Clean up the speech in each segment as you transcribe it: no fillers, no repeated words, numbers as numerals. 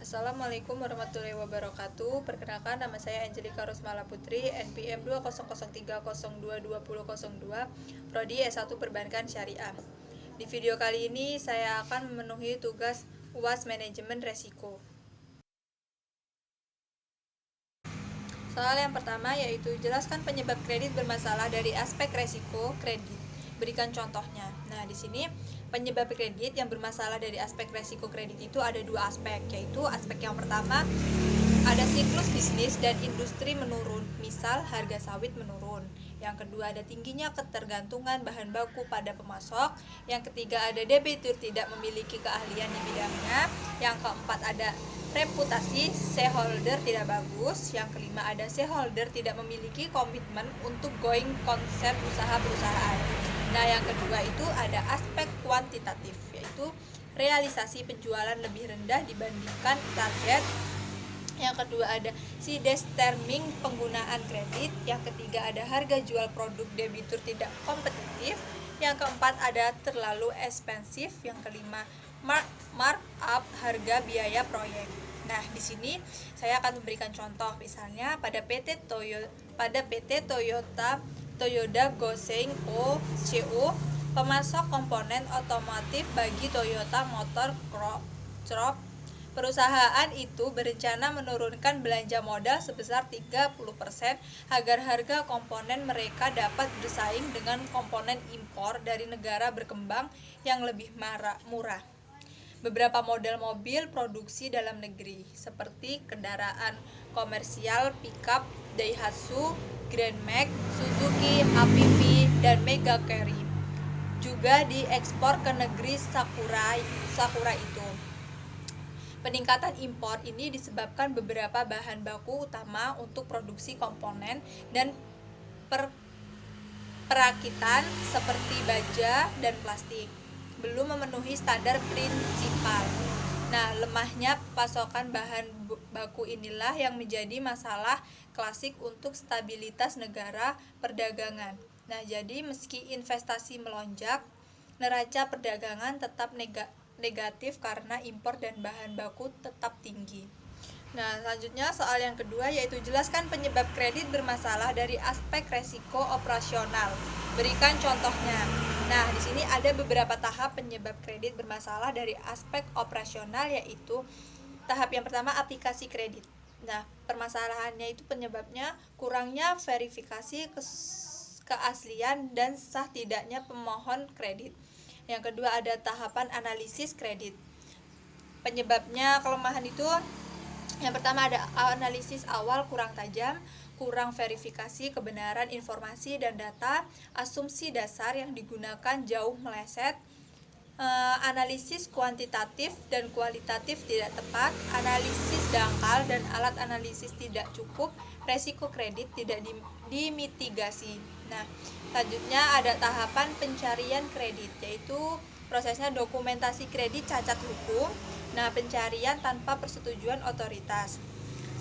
Assalamualaikum warahmatullahi wabarakatuh. Perkenalkan, nama saya Angelika Rosmala Putri, NPM 20003022002, Prodi S1 Perbankan Syariah. Di video kali ini saya akan memenuhi tugas UAS Manajemen Resiko. Soal yang pertama yaitu jelaskan penyebab kredit bermasalah dari aspek resiko kredit. Berikan contohnya. Nah, di sini penyebab kredit yang bermasalah dari aspek resiko kredit itu ada dua aspek, yaitu aspek yang pertama ada siklus bisnis dan industri menurun, misal harga sawit menurun. Yang kedua ada tingginya ketergantungan bahan baku pada pemasok. Yang ketiga ada debitur tidak memiliki keahlian di bidangnya. Yang keempat ada reputasi shareholder tidak bagus. Yang kelima ada shareholder tidak memiliki komitmen untuk going concern usaha perusahaan. Nah, yang kedua itu ada aspek kuantitatif, yaitu realisasi penjualan lebih rendah dibandingkan target. Yang kedua ada determining penggunaan kredit. Yang ketiga ada harga jual produk debitur tidak kompetitif. Yang keempat ada terlalu ekspensif. Yang kelima markup harga biaya proyek. Nah, di sini saya akan memberikan contoh, misalnya pada PT Toyota Goseng Co. pemasok komponen otomotif bagi Toyota Motor Corp. Perusahaan itu berencana menurunkan belanja modal sebesar 30% agar harga komponen mereka dapat bersaing dengan komponen impor dari negara berkembang yang lebih murah. Beberapa model mobil produksi dalam negeri seperti kendaraan komersial pickup Daihatsu, Grand Max, Suzuki, APV, dan Mega Carry juga diekspor ke negeri Sakura itu. Peningkatan impor ini disebabkan beberapa bahan baku utama untuk produksi komponen dan perakitan seperti baja dan plastik belum memenuhi standar prinsipal. Nah, lemahnya pasokan bahan baku inilah yang menjadi masalah klasik untuk stabilitas negara perdagangan. Nah, jadi meski investasi melonjak, neraca perdagangan tetap negatif karena impor dan bahan baku tetap tinggi. Nah, selanjutnya soal yang kedua yaitu jelaskan penyebab kredit bermasalah dari aspek resiko operasional. Berikan contohnya. Nah, di sini ada beberapa tahap penyebab kredit bermasalah dari aspek operasional, yaitu tahap yang pertama aplikasi kredit. Nah, permasalahannya itu penyebabnya kurangnya verifikasi keaslian dan sah tidaknya pemohon kredit. Yang kedua ada tahapan analisis kredit. Penyebabnya kelemahan itu yang pertama ada analisis awal kurang tajam, kurang verifikasi kebenaran informasi dan data, asumsi dasar yang digunakan jauh meleset, analisis kuantitatif dan kualitatif tidak tepat, analisis dangkal dan alat analisis tidak cukup, resiko kredit tidak dimitigasi. Nah, selanjutnya ada tahapan pencarian kredit, yaitu prosesnya dokumentasi kredit cacat hukum. Nah, pencarian tanpa persetujuan otoritas.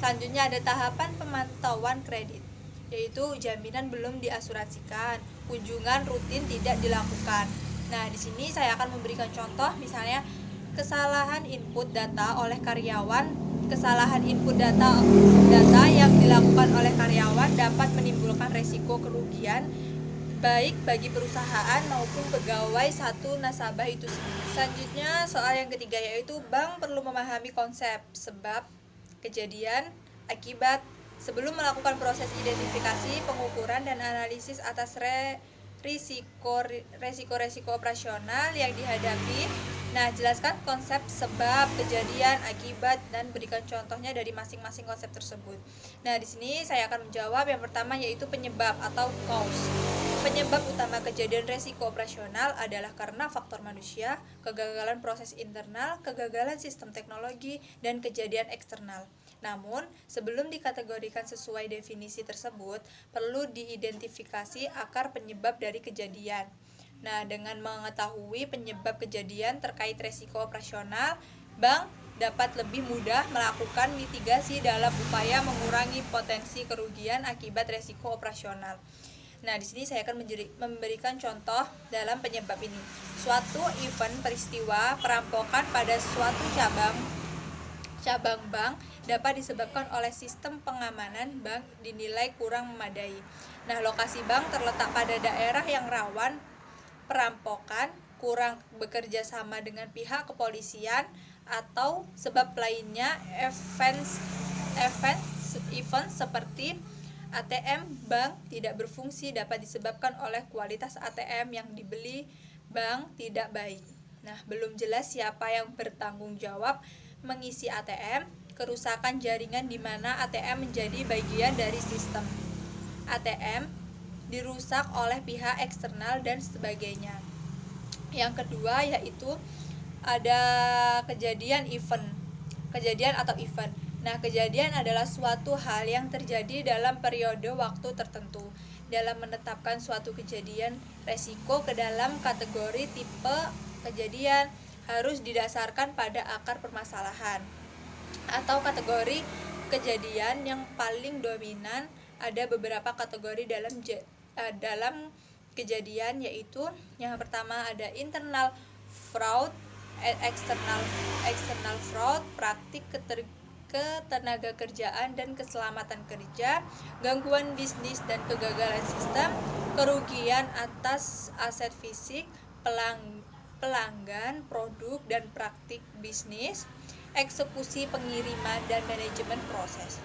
Selanjutnya ada tahapan pemantauan kredit, yaitu jaminan belum diasuransikan, kunjungan rutin tidak dilakukan. Nah, di sini saya akan memberikan contoh, misalnya kesalahan input data oleh karyawan. Kesalahan input data yang dilakukan oleh karyawan dapat menimbulkan resiko kerugian baik bagi perusahaan maupun pegawai satu nasabah itu sendiri. Selanjutnya soal yang ketiga yaitu bank perlu memahami konsep sebab, kejadian, akibat sebelum melakukan proses identifikasi, pengukuran dan analisis atas risiko operasional yang dihadapi. Nah, jelaskan konsep sebab, kejadian, akibat dan berikan contohnya dari masing-masing konsep tersebut. Nah, di sini saya akan menjawab yang pertama yaitu penyebab atau cause. Penyebab utama kejadian resiko operasional adalah karena faktor manusia, kegagalan proses internal, kegagalan sistem teknologi, dan kejadian eksternal. Namun, sebelum dikategorikan sesuai definisi tersebut, perlu diidentifikasi akar penyebab dari kejadian. Nah, dengan mengetahui penyebab kejadian terkait resiko operasional, bank dapat lebih mudah melakukan mitigasi dalam upaya mengurangi potensi kerugian akibat resiko operasional. Nah, di sini saya akan memberikan contoh dalam penyebab ini. Suatu event peristiwa perampokan pada suatu cabang cabang bank dapat disebabkan oleh sistem pengamanan bank dinilai kurang memadai. Nah, lokasi bank terletak pada daerah yang rawan perampokan, kurang bekerja sama dengan pihak kepolisian, atau sebab lainnya. Event seperti ATM bank tidak berfungsi dapat disebabkan oleh kualitas ATM yang dibeli bank tidak baik. Nah, belum jelas siapa yang bertanggung jawab mengisi ATM, kerusakan jaringan di mana ATM menjadi bagian dari sistem. ATM dirusak oleh pihak eksternal dan sebagainya. Yang kedua yaitu ada kejadian atau event. Nah, kejadian adalah suatu hal yang terjadi dalam periode waktu tertentu. Dalam menetapkan suatu kejadian, resiko ke dalam kategori tipe kejadian harus didasarkan pada akar permasalahan atau kategori kejadian yang paling dominan. Ada beberapa kategori dalam kejadian, yaitu yang pertama ada internal fraud, external fraud, praktik ketenaga kerjaan dan keselamatan kerja, gangguan bisnis dan kegagalan sistem, kerugian atas aset fisik, pelanggan, produk dan praktik bisnis, eksekusi pengiriman dan manajemen proses.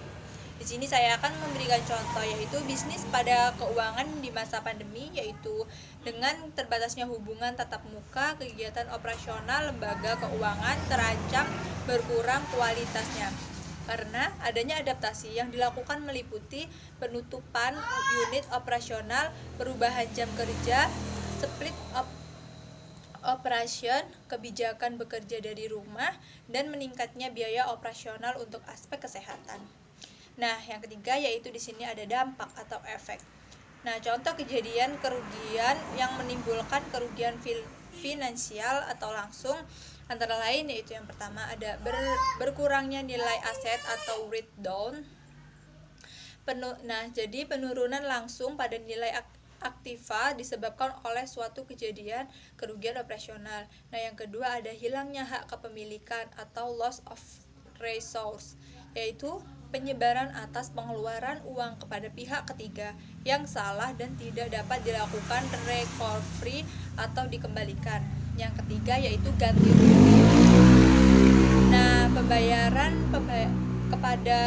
Di sini saya akan memberikan contoh, yaitu bisnis pada keuangan di masa pandemi, yaitu dengan terbatasnya hubungan tatap muka, kegiatan operasional lembaga keuangan terancam berkurang kualitasnya karena adanya adaptasi yang dilakukan meliputi penutupan unit operasional, perubahan jam kerja, split operation, kebijakan bekerja dari rumah, dan meningkatnya biaya operasional untuk aspek kesehatan. Nah, yang ketiga yaitu di sini ada dampak atau efek. Nah, contoh kejadian kerugian yang menimbulkan kerugian finansial atau langsung antara lain yaitu yang pertama ada berkurangnya nilai aset atau write down. Jadi penurunan langsung pada nilai aktiva disebabkan oleh suatu kejadian kerugian operasional. Nah, yang kedua ada hilangnya hak kepemilikan atau loss of resource, yaitu penyebaran atas pengeluaran uang kepada pihak ketiga yang salah dan tidak dapat dilakukan recovery atau dikembalikan. Yang ketiga yaitu ganti rugi. Nah, pembayaran kepada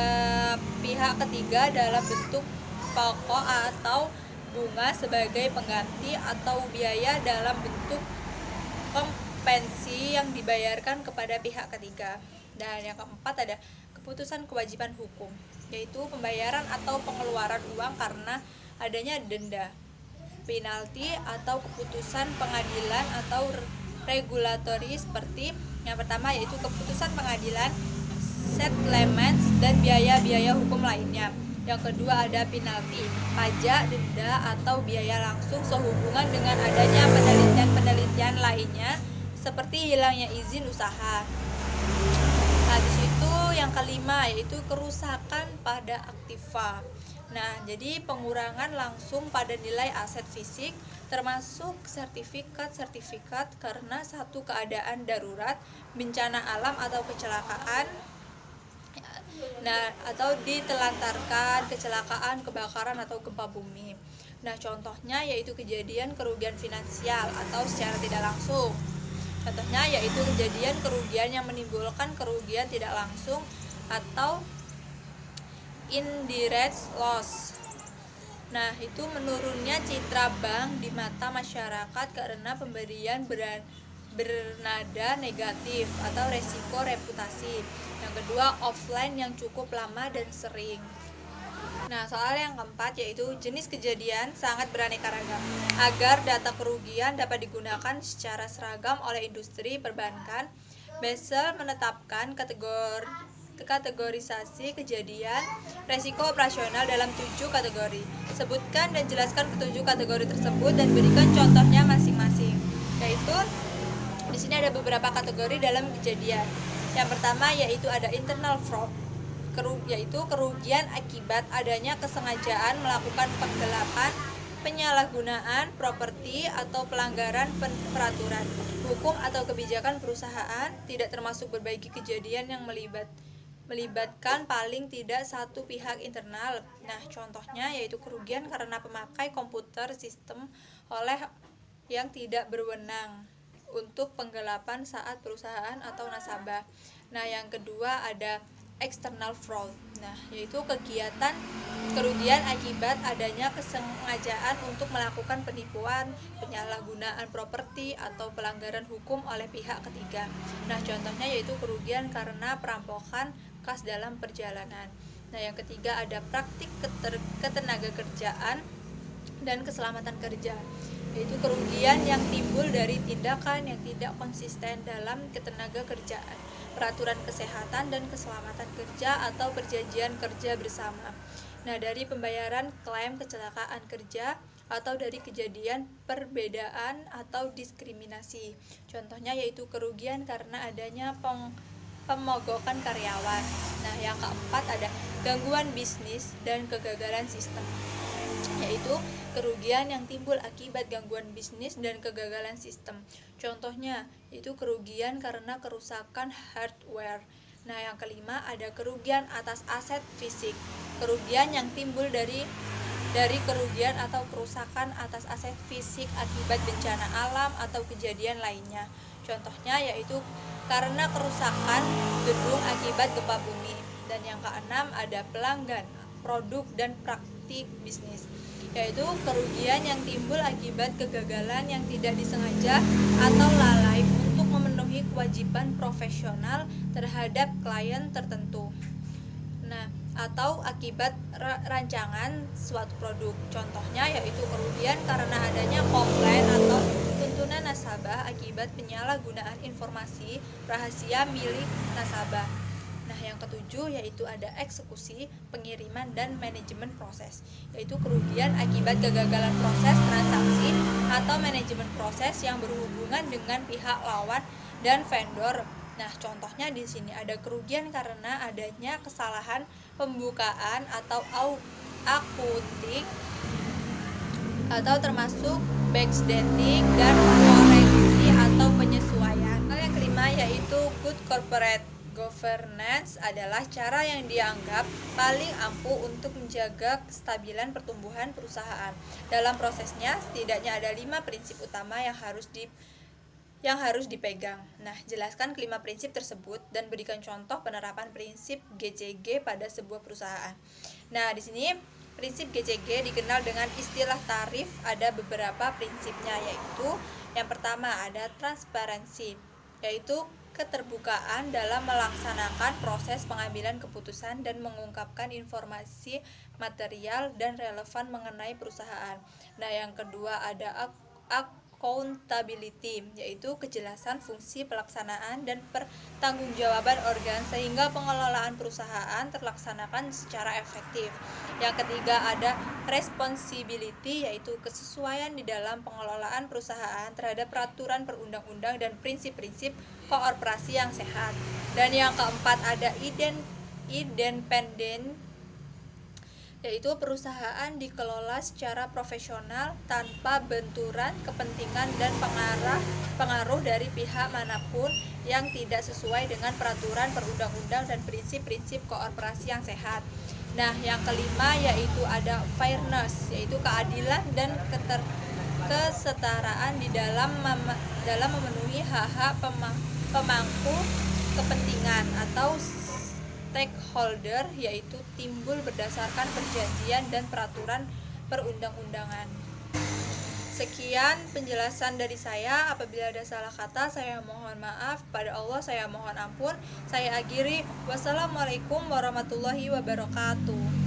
pihak ketiga dalam bentuk pokok atau bunga sebagai pengganti atau biaya dalam bentuk kompensi yang dibayarkan kepada pihak ketiga. Dan yang keempat ada keputusan kewajiban hukum, yaitu pembayaran atau pengeluaran uang karena adanya denda, penalti atau keputusan pengadilan atau regulatory seperti yang pertama yaitu keputusan pengadilan, settlements dan biaya-biaya hukum lainnya. Yang kedua ada penalti, pajak, denda atau biaya langsung sehubungan dengan adanya penelitian lainnya seperti hilangnya izin usaha. Nah, di situ yang kelima yaitu kerusakan pada aktiva. Nah, jadi pengurangan langsung pada nilai aset fisik termasuk sertifikat karena satu keadaan darurat, bencana alam atau kecelakaan. Nah, atau ditelantarkan, kecelakaan, kebakaran atau gempa bumi. Nah, contohnya yaitu kejadian kerugian finansial atau secara tidak langsung. Contohnya yaitu kejadian kerugian yang menimbulkan kerugian tidak langsung atau indirect loss. Nah, itu menurunnya citra bank di mata masyarakat karena pemberian bernada negatif atau resiko reputasi. Yang kedua, offline yang cukup lama dan sering. Nah, soal yang keempat yaitu jenis kejadian sangat beraneka ragam. Agar data kerugian dapat digunakan secara seragam oleh industri perbankan, Basel menetapkan kategorisasi kejadian resiko operasional dalam 7 kategori. Sebutkan dan jelaskan ketujuh kategori tersebut dan berikan contohnya masing-masing. Yaitu di sini ada beberapa kategori dalam kejadian. Yang pertama yaitu ada internal fraud, yaitu kerugian akibat adanya kesengajaan melakukan penggelapan, penyalahgunaan properti atau pelanggaran peraturan, hukum atau kebijakan perusahaan, tidak termasuk berbagai kejadian yang melibatkan paling tidak satu pihak internal. Nah, contohnya yaitu kerugian karena pemakai komputer sistem oleh yang tidak berwenang untuk penggelapan saat perusahaan atau nasabah. Nah, yang kedua ada external fraud. Nah, yaitu kerugian akibat adanya kesengajaan untuk melakukan penipuan, penyalahgunaan properti atau pelanggaran hukum oleh pihak ketiga. Nah, contohnya yaitu kerugian karena perampokan kas dalam perjalanan. Nah, yang ketiga ada praktik ketenagakerjaan dan keselamatan kerja, yaitu kerugian yang timbul dari tindakan yang tidak konsisten dalam ketenagakerjaan, peraturan kesehatan dan keselamatan kerja atau perjanjian kerja bersama. Nah, dari pembayaran klaim kecelakaan kerja atau dari kejadian perbedaan atau diskriminasi. Contohnya yaitu kerugian karena adanya pemogokan karyawan. Nah, yang keempat ada gangguan bisnis dan kegagalan sistem, yaitu kerugian yang timbul akibat gangguan bisnis dan kegagalan sistem. Contohnya itu kerugian karena kerusakan hardware. Nah, yang kelima ada kerugian atas aset fisik. Kerugian yang timbul dari kerugian atau kerusakan atas aset fisik akibat bencana alam atau kejadian lainnya. Contohnya yaitu karena kerusakan gedung akibat gempa bumi. Dan yang keenam ada pelanggan, produk dan praktik bisnis, yaitu kerugian yang timbul akibat kegagalan yang tidak disengaja atau lalai untuk memenuhi kewajiban profesional terhadap klien tertentu. Nah, atau akibat rancangan suatu produk. Contohnya yaitu kerugian karena adanya komplain atau tuntutan nasabah akibat penyalahgunaan informasi rahasia milik nasabah. Nah, yang ketujuh yaitu ada eksekusi, pengiriman, dan manajemen proses, yaitu kerugian akibat kegagalan proses transaksi atau manajemen proses yang berhubungan dengan pihak lawan dan vendor. Nah, contohnya di sini ada kerugian karena adanya kesalahan pembukaan atau akunting atau termasuk backdating dan koreksi atau penyesuaian. Yang kelima yaitu good corporate governance adalah cara yang dianggap paling ampuh untuk menjaga kestabilan pertumbuhan perusahaan. Dalam prosesnya, setidaknya ada 5 prinsip utama yang harus dipegang. Nah, jelaskan kelima prinsip tersebut dan berikan contoh penerapan prinsip GCG pada sebuah perusahaan. Nah, di sini prinsip GCG dikenal dengan istilah tarif. Ada beberapa prinsipnya, yaitu yang pertama ada transparansi, yaitu keterbukaan dalam melaksanakan proses pengambilan keputusan dan mengungkapkan informasi material dan relevan mengenai perusahaan. Nah, yang kedua ada accountability, yaitu kejelasan fungsi pelaksanaan dan pertanggungjawaban organ sehingga pengelolaan perusahaan terlaksanakan secara efektif. Yang ketiga ada responsibility, yaitu kesesuaian di dalam pengelolaan perusahaan terhadap peraturan perundang-undang dan prinsip-prinsip koorporasi yang sehat. Dan yang keempat ada independen, yaitu perusahaan dikelola secara profesional tanpa benturan kepentingan dan pengaruh dari pihak manapun yang tidak sesuai dengan peraturan perundang-undang dan prinsip-prinsip koorporasi yang sehat. Nah, yang kelima yaitu ada fairness, yaitu keadilan dan kesetaraan di dalam memenuhi hak-hak pemangku kepentingan atau stakeholder, yaitu timbul berdasarkan perjanjian dan peraturan perundang-undangan. Sekian penjelasan dari saya. Apabila ada salah kata, saya mohon maaf. Pada Allah saya mohon ampun. Saya akhiri. Wassalamualaikum warahmatullahi wabarakatuh.